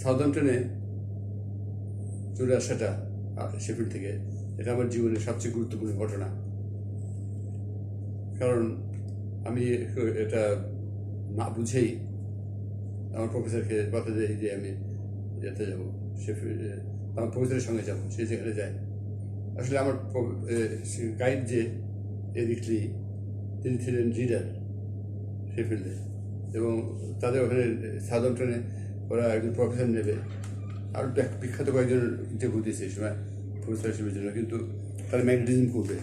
সাউদাম্পটনে চলে আসাটা শেফিল্ড থেকে এটা আমার জীবনের সবচেয়ে গুরুত্বপূর্ণ ঘটনা। কারণ আমি এটা না বুঝেই আমার প্রফেসরকে কথা দিই যে আমি যেতে যাবো শেফিল্ড, আমার প্রফেসরের সঙ্গে যাবো, সে যেখানে যায়। আসলে আমার গাইড যে এরিকলি, তিনি ছিলেন রিডার শেফিল্ডে, এবং তাদের ওখানে সাউদাম্পটনে ওরা একজন প্রফেসর নেবে, আর বিখ্যাত কয়েকজন ইন্টারভিউ দিয়েছে এই সময় প্রফেসর হিসেবের জন্য, কিন্তু তারা ম্যাগনেটিজম করবে।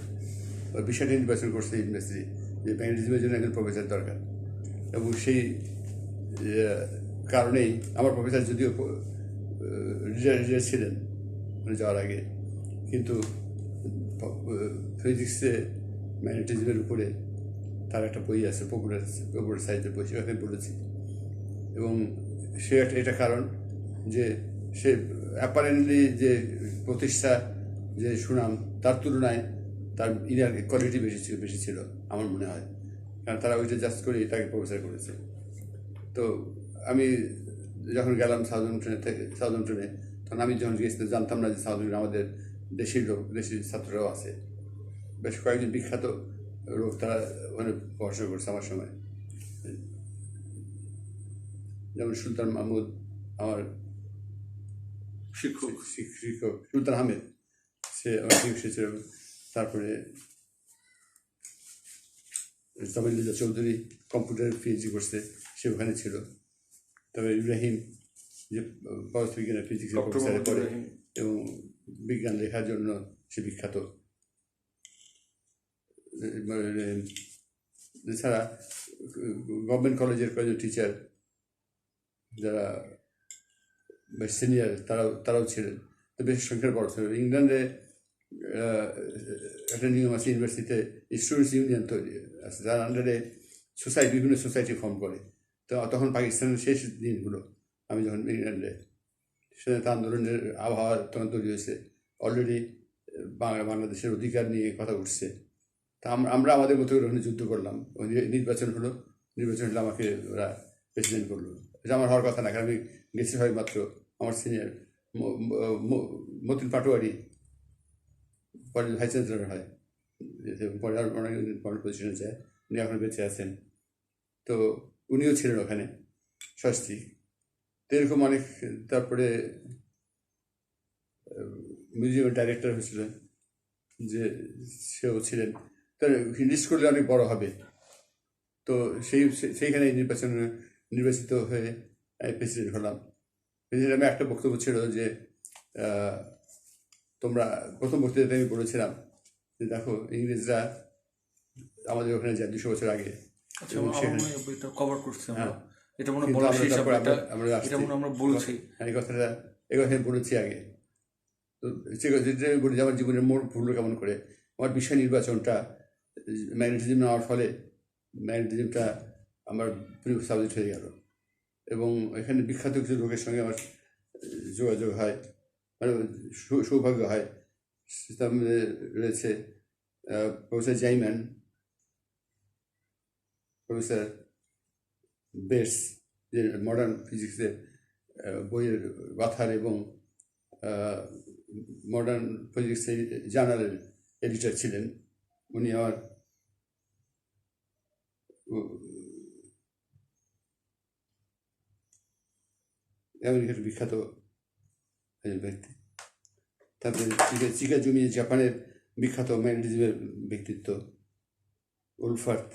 বিষয়টা নির্বাচন করছে ইউনিভার্সিটি যে ম্যাগনেটিজমের জন্য একজন প্রফেসর দরকার, এবং সেই কারণেই আমার প্রফেসর যদিও রিডার ছিলেন মানে যাওয়ার আগে, কিন্তু ফিজিক্সে ম্যাগনেটিজমের উপরে তার একটা বই আছে, পপুলার সাইজের বই, সেখানে বলেছি। এবং সে এটা কারণ যে সে অ্যাপারেন্টলি যে প্রতিষ্ঠা, যে সুনাম, তার তুলনায় তার ইনার কোয়ালিটি বেশি ছিল আমার মনে হয়, কারণ তারা ওইটা জাস্ট করে তাকে প্রফেসর করেছে। তো আমি যখন গেলাম সাউদাম্পটনে, তখন আমি যখন গিয়েছিলাম জানতাম না যে সাউদাম্পটনে আমাদের দেশের ছাত্ররাও আছে, বেশ কয়েকজন বিখ্যাত লোক তারা ওখানে পড়াশোনা করছে আমার সময়, যেমন সুলতান মাহমুদ, আমার শিক্ষক সুলতান আহমেদ, সে আমার শিক্ষক ছিল। তারপরে জামিলিল্লাহ চৌধুরী কম্পিউটার পিএইচডি করছে, সে ওখানে ছিল। তবে ইব্রাহিম, যে পদার্থবিজ্ঞানের ফিজিক্সের প্রফেসরে পড়ে এবং বিজ্ঞান লেখার জন্য সে বিখ্যাত। এছাড়া গভর্নমেন্ট কলেজের কয়েকজন টিচার যারা বেশ সিনিয়র, তারাও ছিলেন। তো বেশ সংখ্যার বড় ছিল। ইংল্যান্ডে একটা নিয়ম আছে, ইউনিভার্সিটিতে স্টুডেন্টস ইউনিয়ন তৈরি আছে, যার আন্ডারে বিভিন্ন সোসাইটি ফর্ম করে। তো তখন পাকিস্তানের শেষ দিনগুলো আমি যখন ইংল্যান্ডে, সেটা আন্দোলনের আবহাওয়া তখন তৈরি হয়েছে। অলরেডি বাংলাদেশের অধিকার নিয়ে কথা উঠছে। তা আমরা আমাদের মতো করে ওখানে যুদ্ধ করলাম, নির্বাচন হলো আমাকে ওরা প্রেসিডেন্ট করলো। এটা আমার হওয়ার কথা না, কারণ আমি গেছি হয় মাত্র। আমার সিনিয়র মতিন পাটোয়ারি পরে ভাইস চ্যান্সেলর হয়, পরে আর অনেক পজিশনে যায়, উনি এখন বেঁচে আছেন। তো উনিও ছিলেন ওখানে সস্ত্রীক। তো এরকম অনেক। তারপরে মিউজিয়ামের ডাইরেক্টর হয়েছিলেন, যে সেও ছিলেন। তার লিস্ট করলে অনেক বড় হবে। তো সেইখানে নির্বাচিত হয়ে প্রেসিডেন্ট হলাম। প্রেসিডেন্ট আমি একটা বক্তব্য ছিল যে তোমরা, প্রথম বক্তৃতাতে আমি বলেছিলাম যে দেখো, ইংরেজরা আমাদের ওখানে যায় 200 বছর আগে, এই কথাটা বলেছি আগে। তো আমি বলি যে আমার জীবনের মোড় ভুল কেমন করে আমার বিষয় নির্বাচনটা ম্যাগনেটিজম নেওয়ার ফলে ম্যাগনেটিজমটা আমার প্রিয় সাবজেক্ট হয়ে গেল, এবং এখানে বিখ্যাত কিছু লোকের সঙ্গে আমার যোগাযোগ হয়, মানে সৌভাগ্য হয়। তার মধ্যে রয়েছে প্রফেসর জাইম্যান, প্রফেসর বেটস, যে মডার্ন ফিজিক্সের বইয়ের বাথার এবং মডার্ন ফিজিক্সের জার্নালের এডিটর ছিলেন। উনি আমার আমেরিকার বিখ্যাত ব্যক্তি। তারপরে চিকাজুমি, জাপানের বিখ্যাত ম্যাগনেটিজমের ব্যক্তিত্ব উলফার্থ।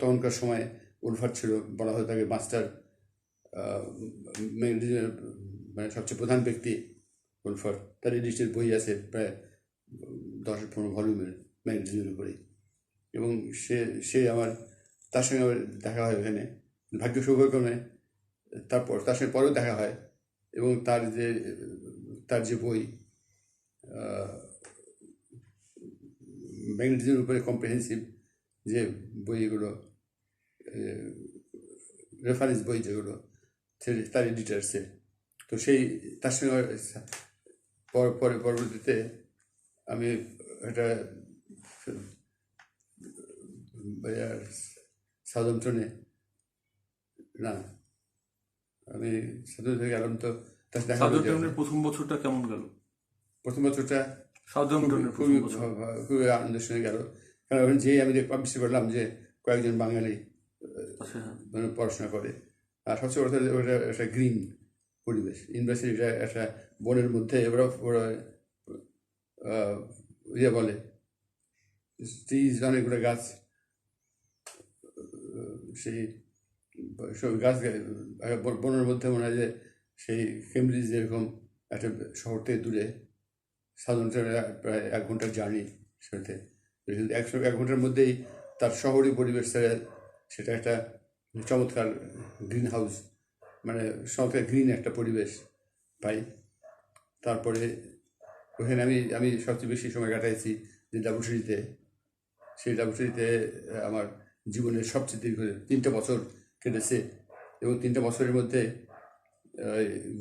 তখনকার সময় উলফার্থ ছিল, বলা হয় তাকে মাস্টার ম্যাগনেটিজমের মানে সবচেয়ে প্রধান ব্যক্তি উলফার্থ। তার এডিটের বই আছে প্রায় 10-15 ভলিউমের ম্যাগনেটিজমের উপরেই। এবং সে আমার, তার সঙ্গে আমার দেখা হয় ওখানে, ভাগ্য সৌভাগ্যক্রমে। তারপর তার সঙ্গে পরেও দেখা হয়, এবং তার যে বই ম্যাগনেটিজমের উপরে কম্প্রিহেন্সিভ যে বইগুলো, রেফারেন্স বই যেগুলো, তার এডিটার সে। তো তার সঙ্গে পরবর্তীতে আমি একটা সাউদাম্পটনে, না আমি সাধারণত গেলাম, তো তার সাথে দেখা হলো যে সাউদাম্পটনের প্রথম বছরটা কেমন গেল? প্রথম বছরটা সাউদাম্পটনের খুবই প্রথম বছর। খুবই আনন্দের সঙ্গে গেল। কারণ ওখানে যেয়ে আমি আবিষ্কার করলাম যে কয়েকজন বাঙালি আচ্ছা, হ্যাঁ। মানে পড়াশোনা করে। আর সবচেয়ে বড় কথা, ওটা একটা গ্রিন পরিবেশ। ইউনিভার্সিটিটা একটা বনের মধ্যে, ওরা ওরা ইয়ে বলে ট্রিজ, অনেকগুলো গাছ, সেই সব গাছ বনের মধ্যে মনে হয় যে সেই কেমব্রিজ যেরকম একটা শহর থেকে দূরে, সাধারণত প্রায় 1 ঘন্টার জার্নি সেটাতে। কিন্তু 1 ঘন্টার মধ্যেই তার শহরি পরিবেশ ছেড়ে সেটা একটা চমৎকার গ্রিন হাউস, মানে চমৎকার গ্রিন একটা পরিবেশ পাই। তারপরে ওখানে আমি আমি সবচেয়ে বেশি সময় কাটাইছি যে ল্যাবরেটরিতে। সেই ল্যাবরেটরিতে আমার জীবনের সবচেয়ে দীর্ঘ 3টে বছর কেটেছে, এবং 3টে বছরের মধ্যে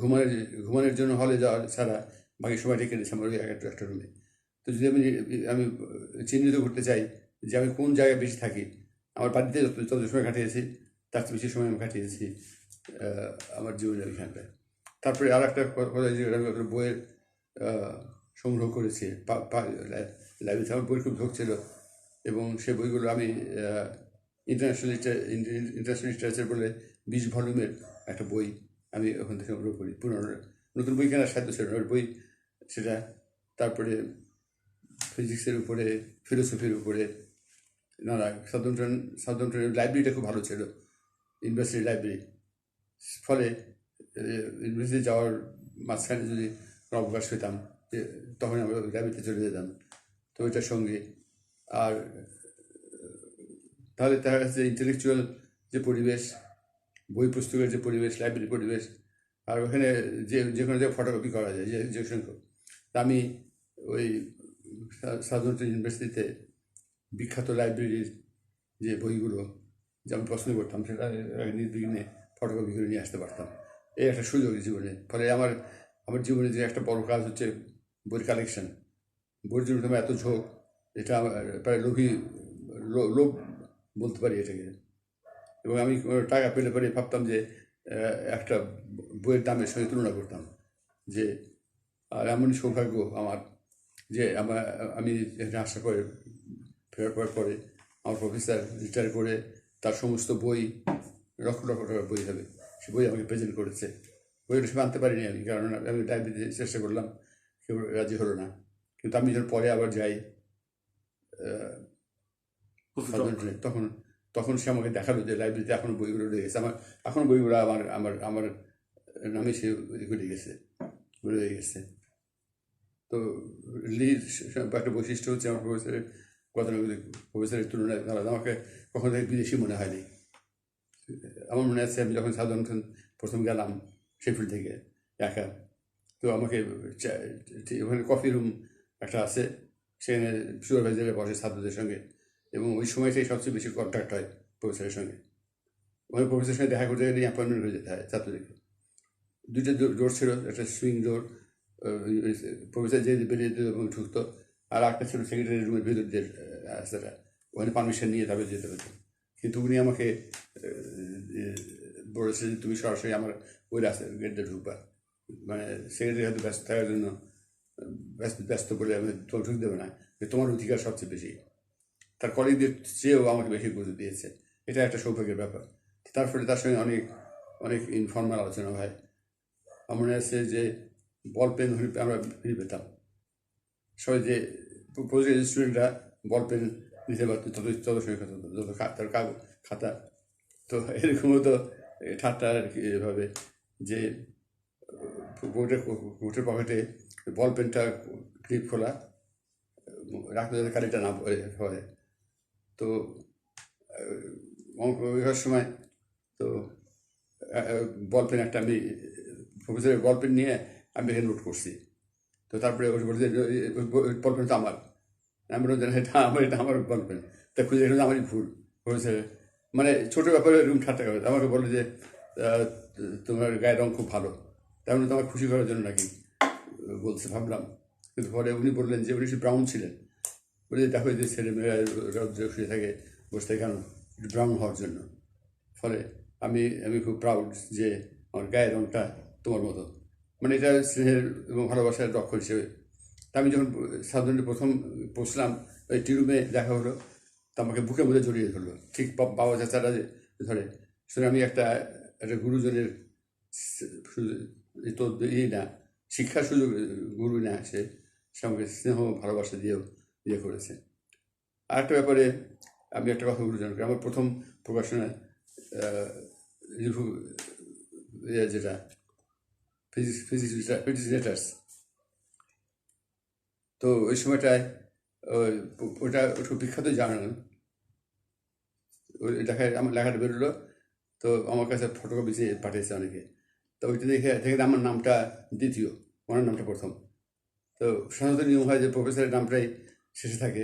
ঘুমানোর ঘুমানোর জন্য হলে যাওয়ার ছাড়া বাকি সময়টা কেটেছে আমার ওই একটা রুমে। তো যদি আমি আমি চিহ্নিত করতে চাই যে আমি কোন জায়গায় বেশি থাকি, আমার বাড়িতে যত সময় কাটিয়েছি তার চেয়ে বেশি সময় আমি কাটিয়েছি আমার জীবনের ওইখানটায়। তারপরে আর একটা কথা, যে আমি বইয়ের সংগ্রহ করেছি লাইব্রেরিতে। আমার বই খুব ঢোকছিল, এবং সে বইগুলো আমি ইন্টারন্যাশনাল লিটারেচার বলে 20 ভলিউমের একটা বই আমি ওখান থেকে সংগ্রহ করি। পুরনো নতুন বই কেনার সাধ্য ছিল না, বই সেটা। তারপরে ফিজিক্সের উপরে, ফিলোসফির উপরে, নানা সাউদাম্পটনের লাইব্রেরিটা খুব ভালো ছিল, ইউনিভার্সিটি লাইব্রেরি। ফলে ইউনিভার্সিটি যাওয়ার মাঝখানে যদি কোনো অবকাশ পেতাম, তখন আমরা লাইব্রেরিতে চলে যেতাম। তো ওইটার সঙ্গে আর তাহলে দেখা যাচ্ছে ইন্টেলেকচুয়াল যে পরিবেশ, বই পুস্তকের যে পরিবেশ, লাইব্রেরি পরিবেশ, আর ওখানে যে কোনো জায়গায় ফটোকপি করা যায় যে সংখ্যক। তা আমি ওই সাধারণত ইউনিভার্সিটিতে বিখ্যাত লাইব্রেরির যে বইগুলো যে আমি পছন্দ করতাম, সেটা নির্বিঘ্নে ফটোকপি করে নিয়ে আসতে পারতাম। এই একটা সুযোগ জীবনে। ফলে আমার জীবনে যে একটা বড় কাজ হচ্ছে বইয়ের কালেকশন। বইয়ের জন্য আমার এত ঝোঁক, এটা আমার প্রায় লোভ বলতে পারি এটাকে। এবং আমি টাকা পেলে পরে ভাবতাম যে একটা বইয়ের দামের সঙ্গে তুলনা করতাম যে, আর এমনই সৌভাগ্য আমার যে আমি এখানে আসার পরে, ফেরার পরে আমার প্রফেসর রিটায়ার করে তার সমস্ত বই, লক্ষ লক্ষ টাকার বই হবে, সে বই আমাকে প্রেজেন্ট করেছে। বইটা সে আনতে পারিনি আমি, কারণ আমি লাইব্রেরিতে চেষ্টা করলাম, কেউ রাজি হলো না। কিন্তু আমি যখন পরে আবার যাই সাধারণত, তখন সে আমাকে দেখালো যে লাইব্রেরিতে এখনও বইগুলো রয়ে গেছে। এখনও বইগুলো আমার আমার আমার নামে সে ঘুরে গেছে, রয়ে গেছে। তো লির একটা বৈশিষ্ট্য হচ্ছে আমার প্রফেসরের গতানুগতিক প্রফেসরের তুলনায় আলাদা। আমাকে কখনো থেকে বিদেশি মনে হয়নি। আমার মনে আছে আমি যখন সাধারণত প্রথম গেলাম শেফিল্ড থেকে একা, তো আমাকে ওখানে কফি রুম একটা আছে, সেখানে সুপারভাইজারে বসে ছাত্রদের সঙ্গে, এবং ওই সময়টাই সবচেয়ে বেশি কন্ট্যাক্ট হয় প্রফেসরের সঙ্গে। ওখানে প্রফেসরের সঙ্গে দেখা করতে গেলে অ্যাপয়েন্টমেন্ট হয়ে যেতে হয় ছাত্রদেরকে। 2টা ডোর ছিল, একটা সুইং ডোর, প্রফেসর যে বেরিয়ে যেত এবং ঢুকতো, আর একটা ছিল সেক্রেটারি রুমের ভেতর দিয়ে রাস্তাটা, ওখানে পারমিশন নিয়ে তারপরে যেতে হতো। কিন্তু উনি আমাকে বলেছে যে তুমি সরাসরি আমার ওই রাস্তা গেটে ঢুকবা, মানে সেক্রেটারি হয়তো ব্যস্ত থাকার জন্য ব্যস্ত বলে আমি তোমার ঢুক দেবে না, যে তোমার অধিকার সবচেয়ে বেশি। তার কলিগদের চেয়েও আমাকে বেশি গুরুত্ব দিয়েছে। এটা একটা সৌভাগ্যের ব্যাপার। তার ফলে তার সঙ্গে অনেক অনেক ইনফর্মাল আলোচনা হয়। আমার মনে আছে যে বল পেন আমরা ফ্রি পেতাম, সবাই যে পোস্ট স্টুডেন্টরা বল পেন নিতে পারতো, তত সময় কথা হতো, যত তার খাতা। তো এরকমও তো ঠাট্টা আর কি, এভাবে যে কোটের পকেটে বল পেনটা ক্লিপ খোলা রাখতে, যাতে কালিটা না হয়। তো অঙ্ক লেখার সময় তো বল পেন একটা আমি প্রফেসরের বল পেন নিয়ে আমি এখানে নোট করছি। তো তারপরে বলছে বল পেন তো আমার, আমি বললাম যে এটা আমার বল পেন। তা খুঁজে দেখলাম আমারই ভুল হয়েছে, মানে ছোটো ব্যাপারে এরকম ঠাট্টা করে। আমাকে বলে যে তোমার গায়ের রঙ খুব ভালো, তার মানে তোমার খুশি করার জন্য নাকি বলছে, ভাবলাম। কিন্তু পরে উনি বললেন যে উনি ব্রাউন ছিলেন, বলে দেখো যে ছেলে মেয়েরা রৌদ্রে শুয়ে থাকে, বসে থাকে কেন, ব্রাউন হওয়ার জন্য। ফলে আমি খুব প্রাউড যে আমার গায়ের রঙটা তোমার মতো, মানে এটা স্নেহের এবং ভালোবাসার লক্ষ্য হিসেবে। তা আমি যখন সাধারণত প্রথম পৌঁছলাম, ওই টি রুমে দেখা হলো, তা আমাকে বুকের মধ্যে জড়িয়ে ধরলো, ঠিক বাবা চাচারা ধরে। শুনে আমি একটা একটা গুরুজনের তো না, শিক্ষার সুযোগ, গুরু না, সে আমাকে স্নেহ ভালোবাসা দিয়েও ইয়ে করেছে। আর একটা ব্যাপারে আমি একটা কথা গুরুজনকে, আমার প্রথম প্রকাশনা যেটা ফিজিক্স লেটার্স, তো ওই সময়টায় ওটা খুব বিখ্যাত জার্নাল, ওই লেখায় আমার লেখাটা বেরোলো, তো আমার কাছে ফটোকপি চেয়ে পাঠিয়েছে অনেকে। তো ওইটা দেখে দেখে আমার নামটা দ্বিতীয়, ওনার নামটা প্রথম। তো সাধারণত নিয়ম হয় যে প্রফেসরের নামটাই শেষে থাকে,